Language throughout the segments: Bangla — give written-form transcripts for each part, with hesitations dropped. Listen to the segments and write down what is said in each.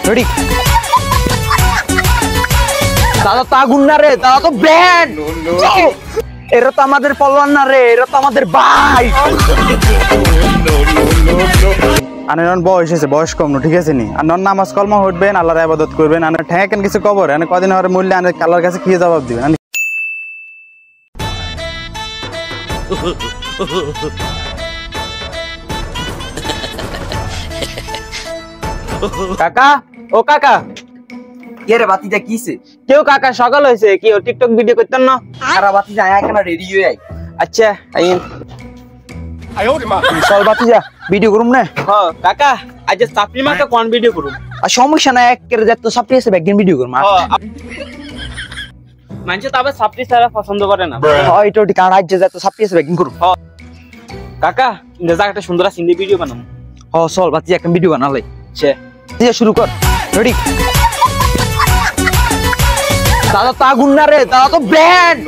রেডি দাদা তো আগুন না রে, দাদা তো ব্র্যান্ড। এরা তো আমাদের পলোয়ান না রে, এরা তো আমাদের ভাই। আনার বয়স হয়েছে, বয়স কম না, ঠিক আছে নি? আর নন নামাজ কলমা উঠবেন, আল্লাহর ইবাদত করবেন। আনার ঠেকেন কিছু খবর এনে কদিন হরে মূল্যে আনার আল্লাহর কাছে কি জবাব দিবেন? কাকা, ও কাকা, কে রে বাতিজা কিছে? কেউ কাকা সকাল হয়েছে, কি ও টিকটক ভিডিও করতেন না? আরা বাতিজা আয় কেন রেডি হয়ে আই? আচ্ছা আইন চল বাতিজা ভিডিও করুম না। হ্যাঁ কাকা, আজ সাপড়ি মাকে কোন ভিডিও করুম? আর সমস্যা না, এক করে যত সাপড়ি আছে একদিন ভিডিও করুম। মানুষ তো আবার সাপড়ি ছাড়া পছন্দ করে না। হয় এটা ঠিক, আর আজ যত সাপড়ি আছে একদিন করুম। কাকা দেখা একটা সুন্দর সিন্ধি ভিডিও বানাম। হ চল বাতিজা একটা ভিডিও বানালে। আচ্ছা ঠিক শুরু কর। রেডি দাদা তো আগুন না রে, দাদা তো ব্র্যান্ড।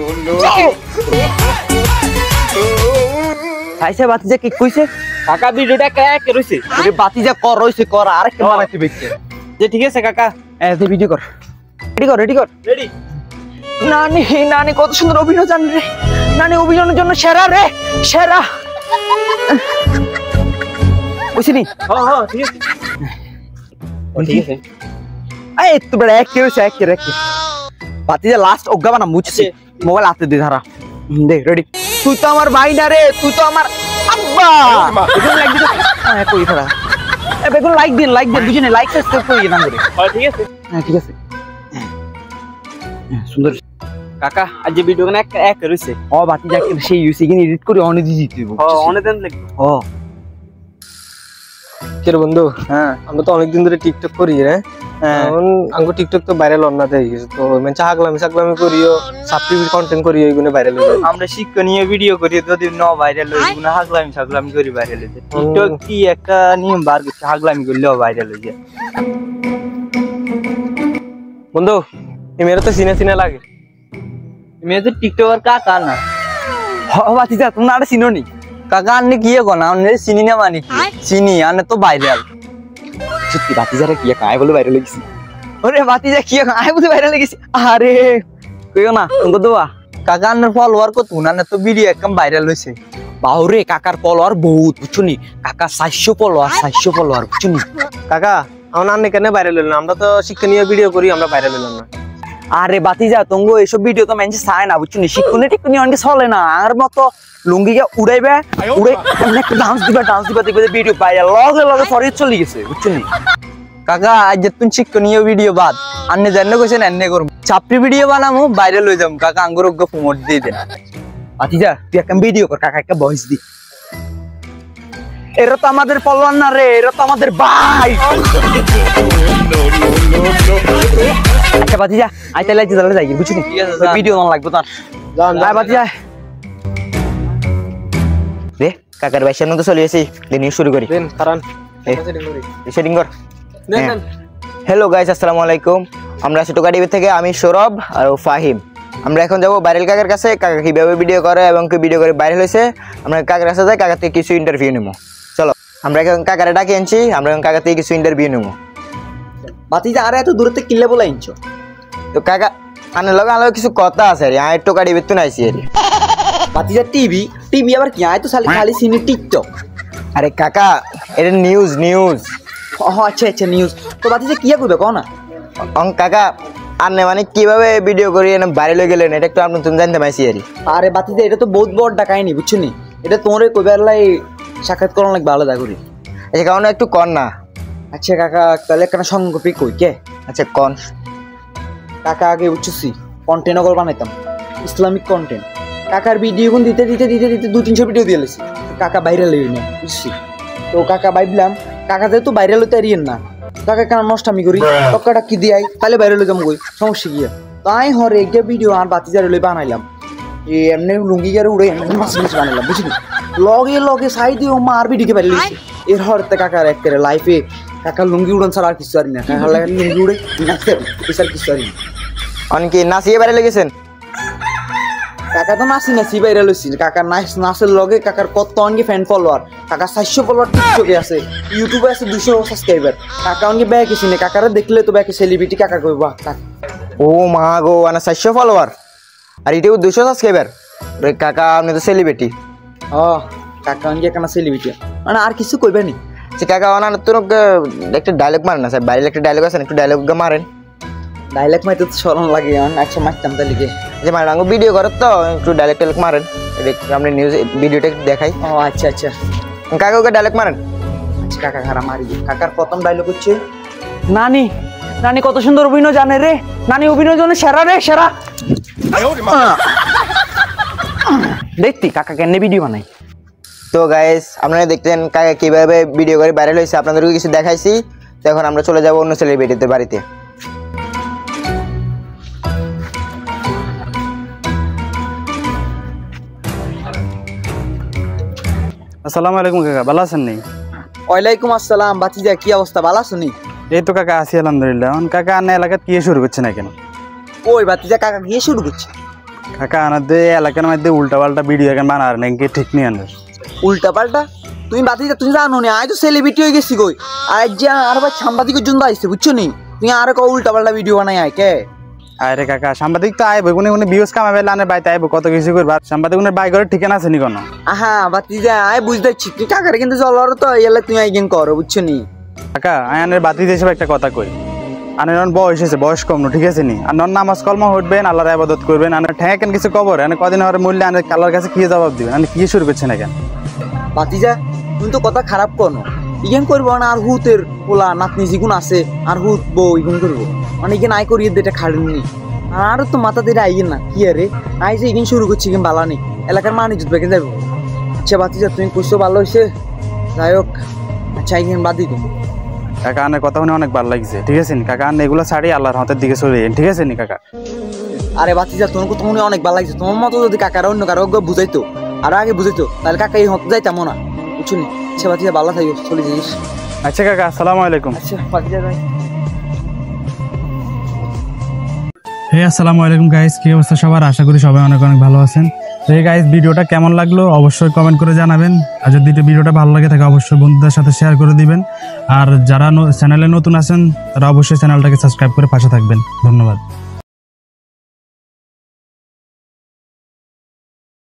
খাইছে বাতিজা কি কইছে? কাকা ভিডিওটা কে রইছে? ওরে বাতিজা কর রইছে, কর আর একটা বানাইতে বেচছে। যে ঠিক আছে কাকা, এই ভিডিও কর। রেডি কর, রেডি কর। রেডি। নানি নানি কত সুন্দর অভিনয় জান রে, নানি অভিনয়ের জন্য সেরা রে, সেরা। বুঝছিনি? হ্যাঁ হ্যাঁ ঠিক আছে। ঠিক আছে। এই তো বড় এক কেউ সে এক রে। বাতিজা লাস্ট অজ্ঞা বানা মুছছে, মোবাইল হাতে দে ধরা। দে রেডি। তুই তো আমার ভাই না রে, তুই তো আমার আব্বা। বেগুন লাইক দিতে, হ্যাঁ কই ধরা। এ বেগুন লাইক দিন, লাইক দিন, বুঝিনি লাইক সাবস্ক্রাইব করি না করে। হ্যাঁ ঠিক আছে। হ্যাঁ ঠিক আছে। সুন্দর কাকা আজ যে ভিডিও এক রইছে। ও বাতিজা কি সেই ইউসি কি এডিট করে অনে দি দিতে দিব। হ্যাঁ অনেক দিন লাগবে। ও কে বন্ধু, হ্যাঁ আমরা তো অনেকদিন ধরে টিকটক করি রে। এখন আঙ্গো টিকটক তো ভাইরাল অন না দেই গেছে, তো মানে চাগলামি করিও, সাপ্লি কন্টেন্ট করিও, এগুলো ভাইরাল হয়ে যায়। আমরা শিক্ষণীয় ভিডিও করি, যদি ন ভাইরাল হই গুনা হাগলামি করি ভাইরাল হইছে। টিকটক কি একটা নিয়ম বার করছে, হাগলামি করলেও ভাইরাল হয়ে যায়। বন্ধু এই মেয়েরা তো চিনা লাগে। মেয়ে তো টিকটকার কাকা না। হ বাতিজা তোমরা আর চিনো নি? কাকা আনলে কি কোনা আনলে চিনি না মানে কি? চিনি আনে তো ভাইরাল। সত্যি বাতিজারে কি কায় বলে ভাইরাল হইছে? ওরে বাতিজা কি আয় বলে ভাইরাল হইছে? আরে কইও না তুমি দোয়া। কাকা আনের ফলোয়ার কত না, তো ভিডিও একদম ভাইরাল হইছে। বাউরে কাকার ফলোয়ার বহুত বুঝছনি, কাকা 400 ফলোয়ার বুঝছনি। কাকা আমার আন্নে কেন ভাইরাল হইল না? আমরা তো শিক্ষণীয় ভিডিও করি, আমরা ভাইরাল হইলাম না। আরে বাতিজা তোঙ্গো এসব ভিডিও তো মেনছে চায় না বুঝছনি, শিক্ষণে টিক্ষণে অনেকে চলে না। আর মতো লুঙ্গিকে উড়াইবে, উড়ে একটা ডান্স দিবা দেখবে ভিডিও পাইয়া লগে লগে ফরিয়ে চলে গেছে বুঝছনি। কাকা আজ তুমি শিক্ষণীয় ভিডিও বাদ আন্নে জানলে কইছেন এনে করব, চাপড়ি ভিডিও বানামু ভাইরাল হয়ে যাম। কাকা আঙ্গুর প্রমোট দিয়ে দেন। বাতিজা তুই একটা ভিডিও কর, কাকা একটা ভয়েস দি। এরা তো আমাদের পলোয়ান না রে, এরা তো আমাদের ভাই। আচ্ছা বাতিজা আই তাইলে চলে যাই বুঝছনি, ভিডিও অন লাগবে তার। আয় বাতিজা রে, কাকার ভাই সামনে তো চলে এসেছি, দিন শুরু করি। দেন কারণ সেটিং কর। দেন হ্যালো গাইস, আসসালামু আলাইকুম। আমরা আছি টোকা টিভি থেকে, আমি সৌরভ আর ফাহিম। আমরা এখন যাবো ভাইরাল কাকার কাছে, কাকা কিভাবে ভিডিও করে এবং কি ভিডিও করে ভাইরাল হয়েছে। আমরা কাকার কাছে যাই, কাকার থেকে কিছু ইন্টারভিউ নেবো। চলো আমরা এখন কাকারে ডাকে আনছি, আমরা এখন কাকার থেকে কিছু ইন্টারভিউ নেবো। বাতিজা আরে এত দূরে থেকে কিল্লে বলে আনছো? তো কাকা আনে লগে আলো কিছু কথা আছে রে, আয় টোকা টিভি তো নাইছি রে। বাতিজা টিভি আবার কি? আয় তো খালি সিনে টিকটক। আরে কাকা এটা নিউজ। ও আচ্ছা আচ্ছা নিউজ। তো বাতিজা কি করবে কও না? কাকা আনে মানে কিভাবে ভিডিও করি এনে ভাইরাল হয়ে গেলেন, এটা একটু আপনি তুমি জানতে পাইছি আর। আরে বাতিজা এটা তো বহুত বড় কাহিনী বুঝছো নি, এটা তোমার কইবার লাই সাক্ষাৎ করার লাগবে আলাদা করে। আচ্ছা কারণ একটু কর না। আচ্ছা কাকা তাহলে কেন সংগপি কই কে? আচ্ছা কন। কাকা আগে বুঝছি কন্টেন্ট অগল বানাইতাম, ইসলামিক কন্টেন্ট। কাকার ভিডিও কোন দিতে 200-300 ভিডিও দিয়ে লেছি, কাকা ভাইরাল হই না বুঝছি। তো কাকা ভাবলাম কাকা যেহেতু ভাইরাল হইতে আরিয়েন না, কাকা কেন নষ্ট আমি করি, টক্কাটা কি দিয়াই তাহলে ভাইরাল হয়ে যাবো। সমস্যা গিয়া তাই হরে একটা ভিডিও আর বাতিজারে লই বানাইলাম, এমনি লুঙ্গি গারে উড়ে মাছ বানাইলাম বুঝলি। লগে সাই দিয়ে মার ভিডিওকে ভাইরাল হয়েছে। এর হরতে কাকার এক করে লাইফে কাকার লুঙ্গি উড়ান ছাড়া আর কিছু আরি না, কাকার লাগে লুঙ্গি উড়ে নাচতে কিছু আর কিছু আরি না। অনেকে নাচিয়ে বাইরে লেগেছেন। কাকা তো নাচি নাচি ভাইরাল হইছি কাকার নাচের লগে কাকার কত অনকে ফ্যান ফলোয়ার কাকার 700 ফলোয়ার টিকটকে আছে ইউটিউবে আছে 200 সাবস্ক্রাইবার কাকা অনকে ব্যাক এসে কাকারে দেখলে তো ব্যাকে সেলিব্রিটি কাকা কইবা ও মা গো আনা 700 ফলোয়ার আর এটাও 200 সাবস্ক্রাইবার রে কাকা আপনি তো সেলিব্রিটি ও কাকা অনকে কেন সেলিব্রিটি মানে আর কিছু কইবে নি সে কাকা অনা তোর একটা ডায়লগ মারেন না স্যার বাইরে একটা ডায়লগ আছে একটু ডায়লগ মারেন ডায়লগ মাইতে তো শরম লাগে আচ্ছা মারতাম তাহলে কি যে মানে আঙ্গো ভিডিও করত তো একটু ডায়লগ টাইলগ মারেন আপনি নিউজ ভিডিওটা দেখাই ও আচ্ছা আচ্ছা কাকা ওকে ডায়লগ মারেন আচ্ছা কাকা খারাপ মারি কাকার প্রথম ডায়লগ হচ্ছে নানি নানি কত সুন্দর অভিনয় জানে রে নানি অভিনয় জন্য সেরা রে সেরা দেখতি কাকা কেন ভিডিও বানাই তো গাইস আপনারা দেখতেন কাকা কিভাবে ভিডিও করে ভাইরাল হয়েছে আপনাদেরকে কিছু দেখাইছি তো এখন আমরা চলে যাব অন্য সেলিব্রিটিদের বাড়িতে আসসালামু আলাইকুম কাকা ভালো আছেন নি ওয়ালাইকুম আসসালাম বাতিজা কি অবস্থা ভালো আছো নি এই তো কাকা আছি আলহামদুলিল্লাহ এখন কাকা আন্না এলাকায় কি শুরু করছে না কেন ওই বাতিজা কাকা গিয়ে শুরু করছে কাকা আনাদের এলাকার মধ্যে উল্টা পাল্টা ভিডিও এখন বানার নাকি ঠিক নেই আনবে উল্টা পাল্টা তুমি বাতিজা তুমি জানো নি আজ তো সেলিব্রিটি হয়ে গেছি কই আজ যে আর ভাই সাংবাদিকের জন্য আইছে বুঝছো নি তুমি আর কো উল্টা পাল্টা ভিডিও বানাই আয় কে আরে কাকা সাংবাদিক তো আইব কোনে ভিউজ কামাবে লানে বাইতে আইব কত কিছু করবা সাংবাদিক উনি বাই করে ঠিকানা আছে নি কোন আহা বাতিজা আয় বুঝতেছি তুই কাকারে কিন্তু জলর তো এলে তুমি আইগেন করো বুঝছো নি কাকা আয়ানের বাতি হিসেবে একটা কথা কই আনের বয়স হয়েছে বয়স কম ঠিক আছে নি আর নন নামাজ কলমা হটবেন আল্লাহর ইবাদত করবেন আনের ঠেকেন কিছু কবর এনে কদিন হওয়ার মূল্যে আনের কালার কাছে কি জবাব দিবেন আনে কি শুরু করছে না কেন বাতিজা তুমি তো কথা খারাপ করো ইগেন করবো না আর হুতের পোলা নাতনি জিগুন আছে আর হুত বউ ইগুন করবো মানে ইগেন আই করিয়ে দিতে খাড়েননি আর তো মাথা দিয়ে আইগেন না কি আরে আই যে ইগেন শুরু করছি ইগেন বালা নেই এলাকার মানে জুত বেঁকে যাবো আচ্ছা বাতিজা তুমি কুসো ভালো হয়েছে যাই হোক আচ্ছা ইগেন বাদি তুমি কাকা আনের কথা শুনে অনেক ভালো লাগছে ঠিক আছে নি কাকা আনে এগুলো ছাড়ি আল্লাহর হাতের দিকে চলে যান ঠিক আছে নি কাকা আরে বাতিজা তোমার কথা মনে অনেক ভালো লাগছে তোমার মতো যদি কাকারা অন্য কারো বুঝাইতো আর আগে বুঝাইতো তাহলে কাকা এই হতে যাইতাম না বুঝছো নি আচ্ছা বাতিজা ভালো থাকিস চলে যাইস আচ্ছা কাকা আসসালামু আলাইকুম আচ্ছা বাতিজা যাই হে আসসালামু আলাইকুম গাইস কি অবস্থা সবার আশা করি সবাই অনেক অনেক ভালো আছেন তো এই গাইস ভিডিওটা কেমন লাগলো অবশ্যই কমেন্ট করে জানাবেন আর যদি ভিডিওটা ভালো লাগে থাকে অবশ্যই বন্ধুদের সাথে শেয়ার করে দিবেন আর যারা চ্যানেলে নতুন আছেন তারা অবশ্যই চ্যানেলটাকে সাবস্ক্রাইব করে পাশে থাকবেন ধন্যবাদ।